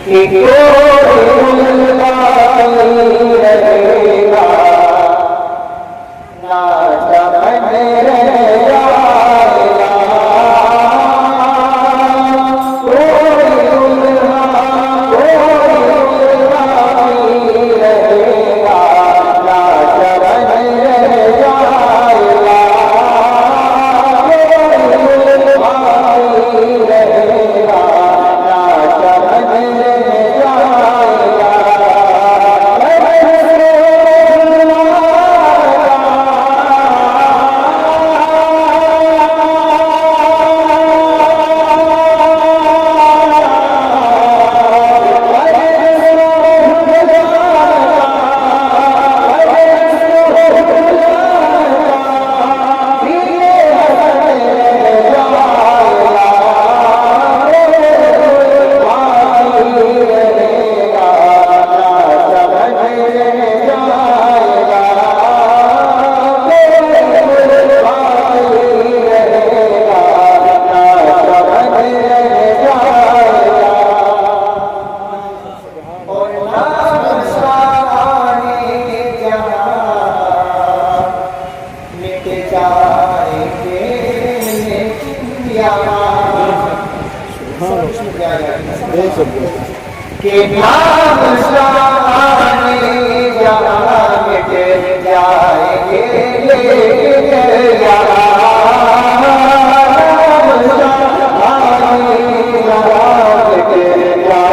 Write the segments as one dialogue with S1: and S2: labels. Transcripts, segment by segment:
S1: कि कोई नहीं रहेगा ना चमन रहेगा, कोई दुल्हा नहीं रहेगा ना चमन रह जाएगा, कोई दुल्हा नहीं रहेगा ना चमन रह जाएगा। के नाम शाने जहाँ मिट जाएंगे लेकिन यार नाम शाने जहाँ मिट जाएंगे लेकिन यार नाम शाने जहाँ मिट जाएंगे लेकिन यार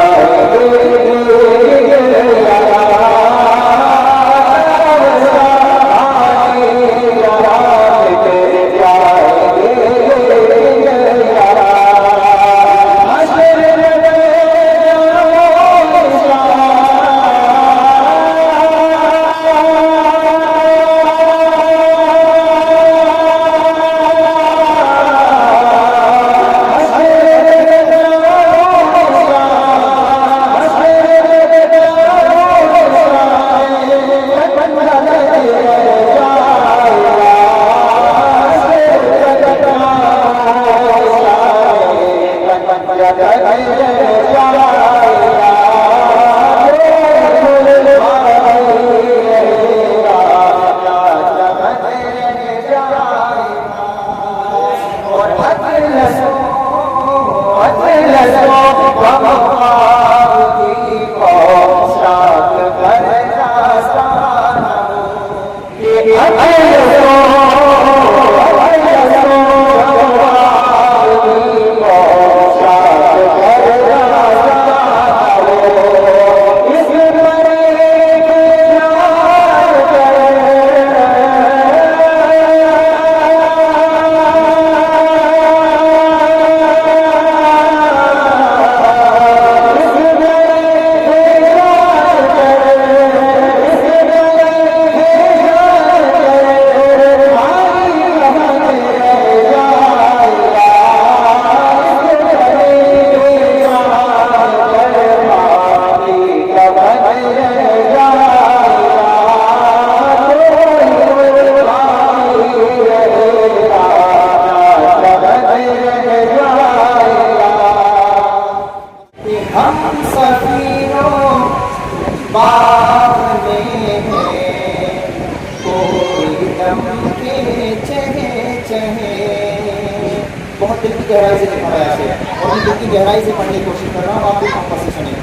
S1: बहुत दिल की गहराई से लिखा है ऐसे, और दिल की गहराई से पढ़ने की कोशिश कर रहा हूँ, आप भी हमसे सुनिए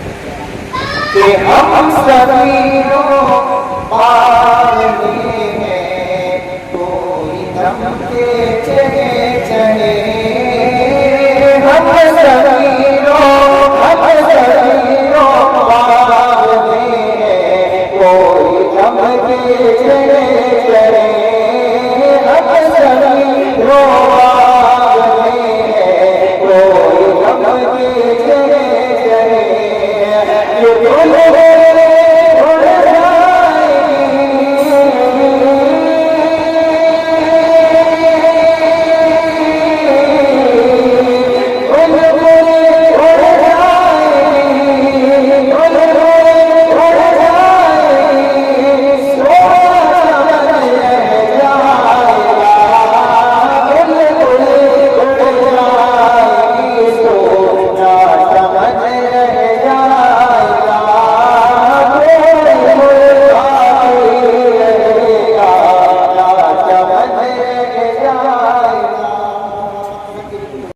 S1: कि हम सभी पार में हैं कोई दम के चहे चहे, हम सभी पार में हैं कोई दम के चहे चहे, हम सभी कोई दम के चहे चहे, ये